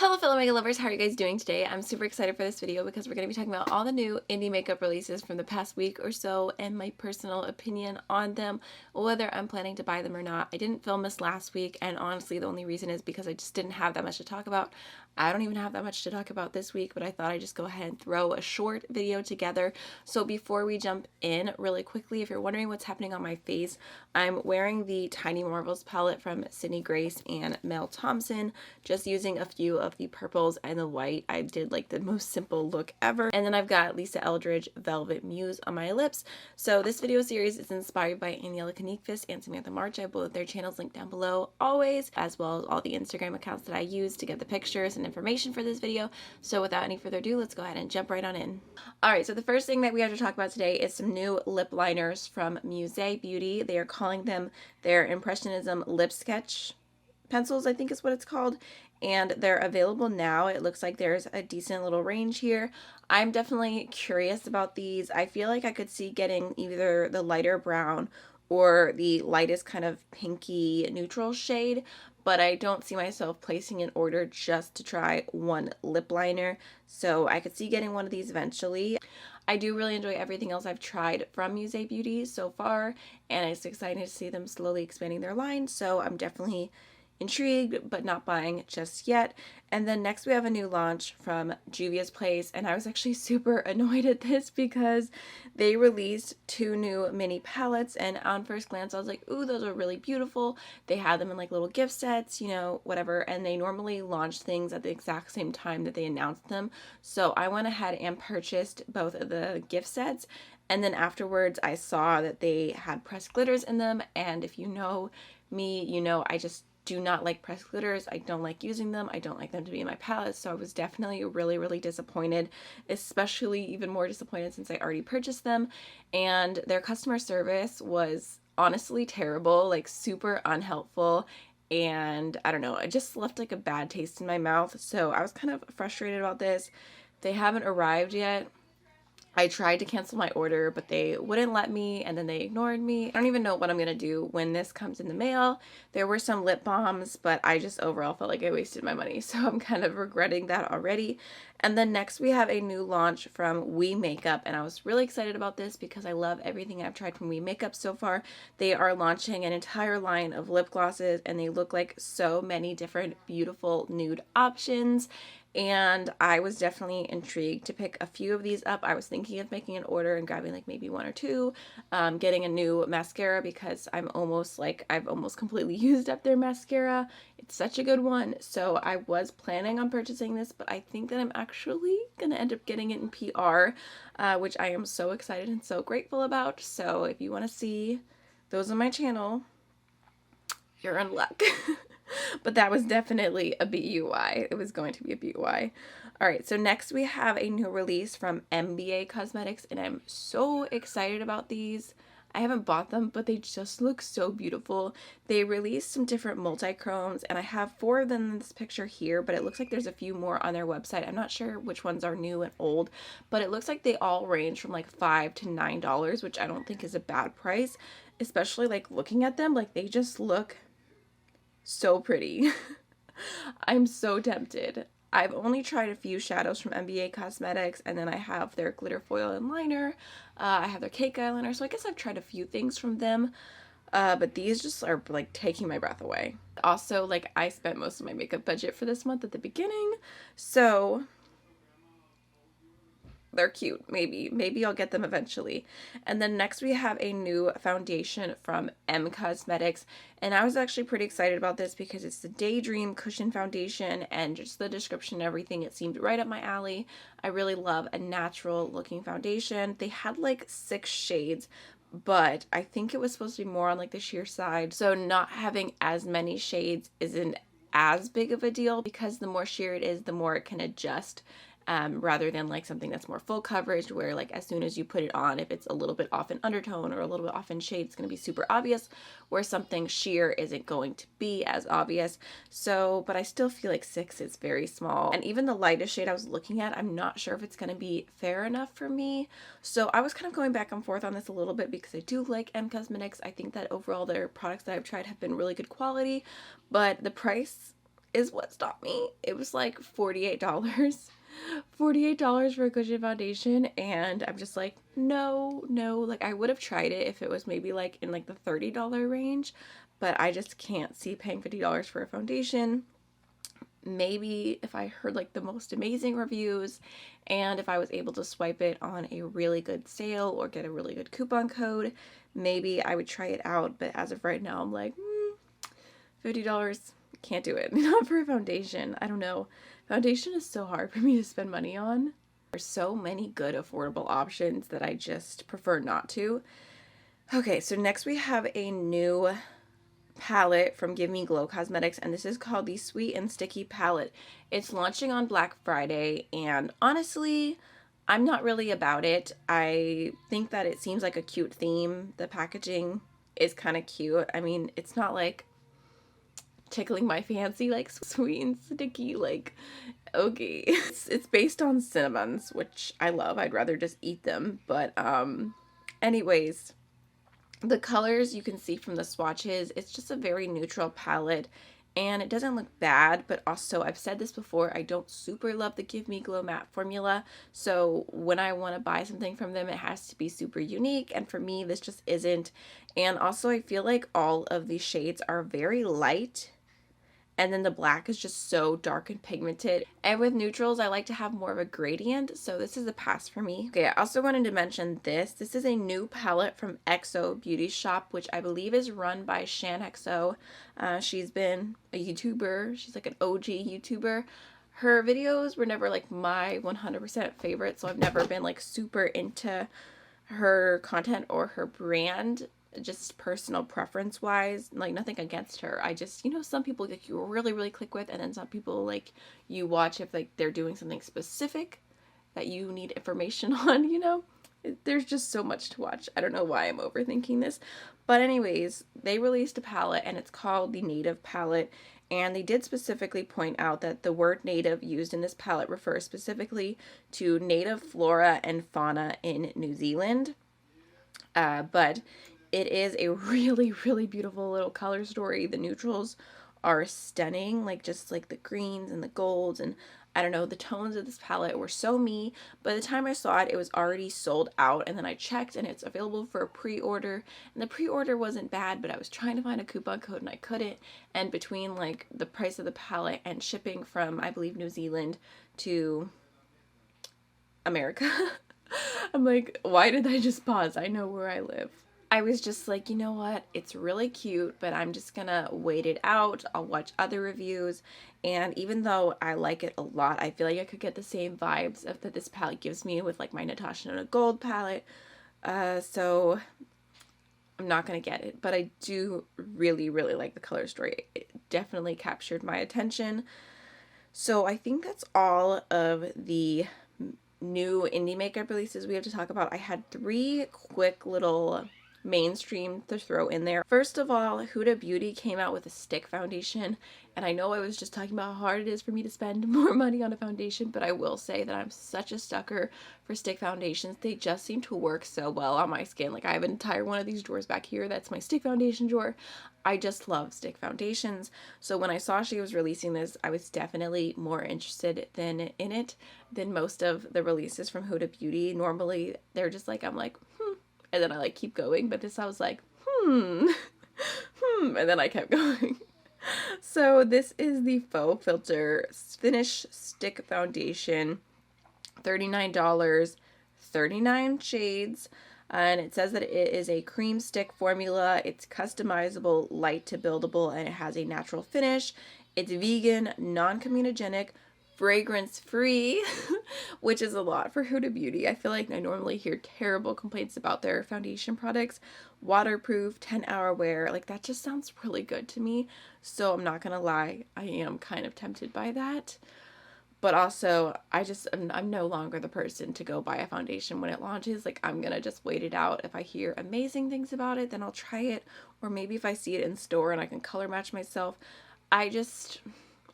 Hello fellow makeup lovers, how are you guys doing today? I'm super excited for this video because we're going to be talking about all the new indie makeup releases from the past week or so and my personal opinion on them, whether I'm planning to buy them or not. I didn't film this last week, and honestly the only reason is because I just didn't have that much to talk about. I don't even have that much to talk about this week, but I thought I'd just go ahead and throw a short video together. So before we jump in really quickly, if you're wondering what's happening on my face, I'm wearing the Tiny Marvels palette from Sydney Grace and Mel Thompson, just using a few of the purples and the white. I did like the most simple look ever. And then I've got Lisa Eldridge Velvet Muse on my lips. So this video series is inspired by AMYLOVES and Samantha March. I have both their channels linked down below always, as well as all the Instagram accounts that I use to get the pictures and information for this video. So without any further ado, let's go ahead and jump right on in. Alright, so the first thing that we have to talk about today is some new lip liners from Muse Beauty. They are calling them their Impressionism Lip Sketch pencils, I think is what it's called, and they're available now. It looks like there's a decent little range here. I'm definitely curious about these. I feel like I could see getting either the lighter brown or the lightest kind of pinky neutral shade, but I don't see myself placing an order just to try one lip liner, so I could see getting one of these eventually. I do really enjoy everything else I've tried from Muse Beauty so far, and it's exciting to see them slowly expanding their line, so I'm definitely intrigued but not buying just yet. And then next we have a new launch from Juvia's place, and I was actually super annoyed at this because they released two new mini palettes, and on first glance I was like, ooh, those are really beautiful. They had them in like little gift sets, you know, whatever, and they normally launch things at the exact same time that they announced them. So I went ahead and purchased both of the gift sets, and then afterwards I saw that they had pressed glitters in them, and if you know me, you know I just do not like pressed glitters. I don't like using them. I don't like them to be in my palette, so I was definitely really disappointed, especially even more disappointed since I already purchased them, and their customer service was honestly terrible, like super unhelpful, and I don't know, it just left like a bad taste in my mouth, so I was kind of frustrated about this. They haven't arrived yet. I tried to cancel my order, but they wouldn't let me, and then they ignored me. I don't even know what I'm going to do when this comes in the mail. There were some lip balms, but I just overall felt like I wasted my money, so I'm kind of regretting that already. And then next we have a new launch from We Makeup, and I was really excited about this because I love everything I've tried from We Makeup so far. They are launching an entire line of lip glosses, and they look like so many different beautiful nude options, and I was definitely intrigued to pick a few of these up. I was thinking of making an order and grabbing like maybe one or two, getting a new mascara because I've almost completely used up their mascara. It's such a good one, so I was planning on purchasing this, but I think that I'm actually gonna end up getting it in PR, which I am so excited and so grateful about. So if you want to see those on my channel, you're in luck. But that was definitely a BUI. It was going to be a BUI. Alright, so next we have a new release from MBA Cosmetics, and I'm so excited about these. I haven't bought them, but they just look so beautiful. They released some different multi-chromes, and I have 4 of them in this picture here, but it looks like there's a few more on their website. I'm not sure which ones are new and old, but it looks like they all range from like $5 to $9, which I don't think is a bad price, especially like looking at them, like they just look so pretty. I'm so tempted. I've only tried a few shadows from MBA Cosmetics, and then I have their glitter foil and liner. I have their cake eyeliner, so I guess I've tried a few things from them, but these just are like taking my breath away. Also, like, I spent most of my makeup budget for this month at the beginning, so they're cute. Maybe I'll get them eventually. And then next we have a new foundation from M Cosmetics, and I was actually pretty excited about this because it's the Daydream Cushion Foundation, and just the description and everything, it seemed right up my alley. I really love a natural looking foundation. They had like 6 shades, but I think it was supposed to be more on like the sheer side, so not having as many shades isn't as big of a deal because the more sheer it is, the more it can adjust, rather than like something that's more full coverage where like as soon as you put it on, if it's a little bit off in undertone or a little bit off in shade, it's going to be super obvious, where something sheer isn't going to be as obvious. So, but I still feel like 6 is very small, and even the lightest shade I was looking at, I'm not sure if it's going to be fair enough for me. So I was kind of going back and forth on this a little bit because I do like M Cosmetics. I think that overall their products that I've tried have been really good quality, but the price is what stopped me. It was like $48. $48 for a cushion foundation, and I'm just like, no, no. Like, I would have tried it if it was maybe like in like the $30 range, but I just can't see paying $50 for a foundation. Maybe if I heard like the most amazing reviews and if I was able to swipe it on a really good sale or get a really good coupon code, maybe I would try it out. But as of right now, I'm like, $50, can't do it. Not for a foundation. I don't know. Foundation is so hard for me to spend money on. There's so many good affordable options that I just prefer not to. Okay, so next we have a new palette from Give Me Glow Cosmetics, and this is called the Sweet and Sticky palette. It's launching on Black Friday, and honestly, I'm not really about it. I think that it seems like a cute theme. The packaging is kind of cute. I mean, it's not like tickling my fancy, like sweet and sticky, like, okay. It's based on cinnamons, which I love. I'd rather just eat them, but anyways, the colors you can see from the swatches, it's just a very neutral palette, and it doesn't look bad, but also, I've said this before, I don't super love the Give Me Glow matte formula, so when I want to buy something from them, it has to be super unique, and for me, this just isn't. And also, I feel like all of these shades are very light, and then the black is just so dark and pigmented. And with neutrals, I like to have more of a gradient, so this is a pass for me. Okay, I also wanted to mention this. This is a new palette from Exo Beauty shop, which I believe is run by Shan Exo. She's been a YouTuber. She's like an OG YouTuber. Her videos were never like my 100% favorite, so I've never been like super into her content or her brand, just personal preference wise. Like, nothing against her. I just, you know, some people like you really click with, and then some people like you watch if like they're doing something specific that you need information on, you know. There's just so much to watch. I don't know why I'm overthinking this, but anyways, they released a palette, and it's called the Native palette, and they did specifically point out that the word native used in this palette refers specifically to native flora and fauna in New Zealand. But it is a really beautiful little color story. The neutrals are stunning, like just like the greens and the golds, and I don't know, the tones of this palette were so me. By the time I saw it, it was already sold out, and then I checked and it's available for a pre-order, and the pre-order wasn't bad, but I was trying to find a coupon code and I couldn't, and between like the price of the palette and shipping from, I believe, New Zealand to America, I'm like, why did I just pause? I know where I live. I was just like, you know what, it's really cute, but I'm just gonna wait it out. I'll watch other reviews, and even though I like it a lot, I feel like I could get the same vibes of that this palette gives me with like my Natasha Denona Gold palette, so I'm not gonna get it, but I do really like the color story. It definitely captured my attention. So I think that's all of the new indie makeup releases we have to talk about. I had 3 quick little mainstream to throw in there. First of all, Huda Beauty came out with a stick foundation, and I know I was just talking about how hard it is for me to spend more money on a foundation, but I will say that I'm such a sucker for stick foundations. They just seem to work so well on my skin. Like, I have an entire one of these drawers back here that's my stick foundation drawer. I just love stick foundations. So when I saw she was releasing this, I was definitely more interested in it than most of the releases from Huda Beauty. Normally they're just like, I'm like, and then I like keep going, but this I was like, and then I kept going. So this is the Faux Filter Finish Stick Foundation, $39, 39 shades, and it says that it is a cream stick formula. It's customizable, light to buildable, and it has a natural finish. It's vegan, non-comedogenic, fragrance-free, which is a lot for Huda Beauty. I feel like I normally hear terrible complaints about their foundation products. Waterproof, 10-hour wear, like that just sounds really good to me. So I'm not gonna lie, I am kind of tempted by that. But also, I'm no longer the person to go buy a foundation when it launches. Like, I'm gonna just wait it out. If I hear amazing things about it, then I'll try it. Or maybe if I see it in store and I can color match myself.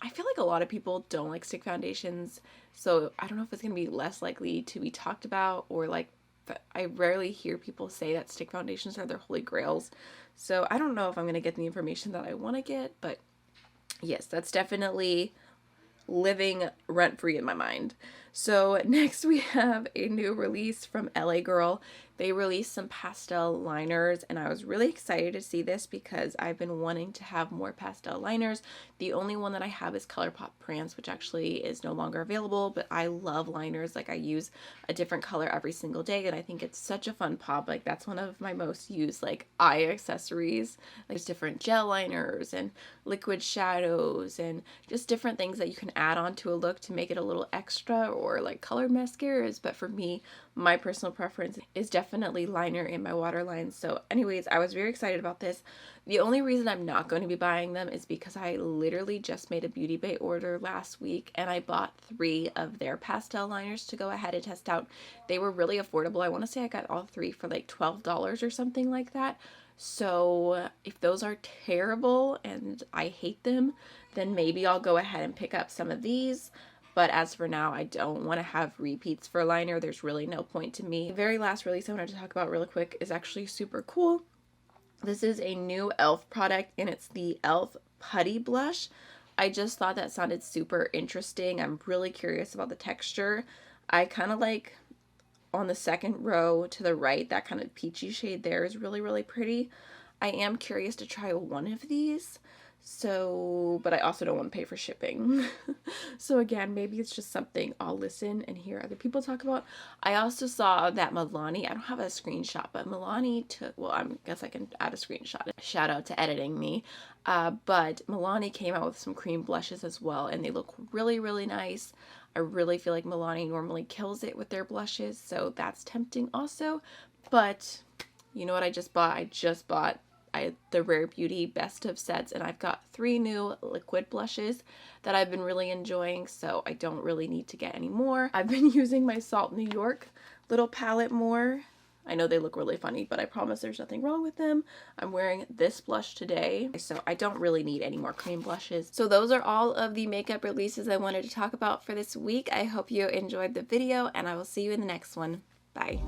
I feel like a lot of people don't like stick foundations, so I don't know if it's going to be less likely to be talked about, or like, I rarely hear people say that stick foundations are their holy grails, so I don't know if I'm going to get the information that I want to get, but Yes, that's definitely living rent-free in my mind. So next we have a new release from LA Girl. They released some pastel liners, and I was really excited to see this because I've been wanting to have more pastel liners. The only one that I have is ColourPop Prance, which actually is no longer available, but I love liners. Like, I use a different color every single day, and I think it's such a fun pop. Like, that's one of my most used, like, eye accessories. There's different gel liners and liquid shadows and just different things that you can add on to a look to make it a little extra, or like colored mascaras. But for me, my personal preference is definitely liner in my waterline. So anyways, I was very excited about this. The only reason I'm not going to be buying them is because I literally just made a Beauty Bay order last week, and I bought 3 of their pastel liners to go ahead and test out. They were really affordable. I want to say I got all 3 for like $12 or something like that. So if those are terrible and I hate them, then maybe I'll go ahead and pick up some of these. But as for now, I don't want to have repeats for liner. There's really no point to me. The very last release I wanted to talk about really quick is actually super cool. This is a new e.l.f. product, and it's the e.l.f. Putty Blush. I just thought that sounded super interesting. I'm really curious about the texture. I kind of like on the second row to the right, that kind of peachy shade there is really, really pretty. I am curious to try one of these. So, but I also don't want to pay for shipping. So again, maybe it's just something I'll listen and hear other people talk about. I also saw that Milani, I don't have a screenshot, but Milani took, well, I guess I can add a screenshot. Shout out to editing me. But Milani came out with some cream blushes as well, and they look really, really nice. I really feel like Milani normally kills it with their blushes, so that's tempting also. But you know what I just bought? I just bought the Rare Beauty Best of sets, and I've got 3 new liquid blushes that I've been really enjoying, so I don't really need to get any more. I've been using my Salt New York little palette more. I know they look really funny, but I promise there's nothing wrong with them. I'm wearing this blush today, so I don't really need any more cream blushes. So those are all of the makeup releases I wanted to talk about for this week. I hope you enjoyed the video, and I will see you in the next one. Bye.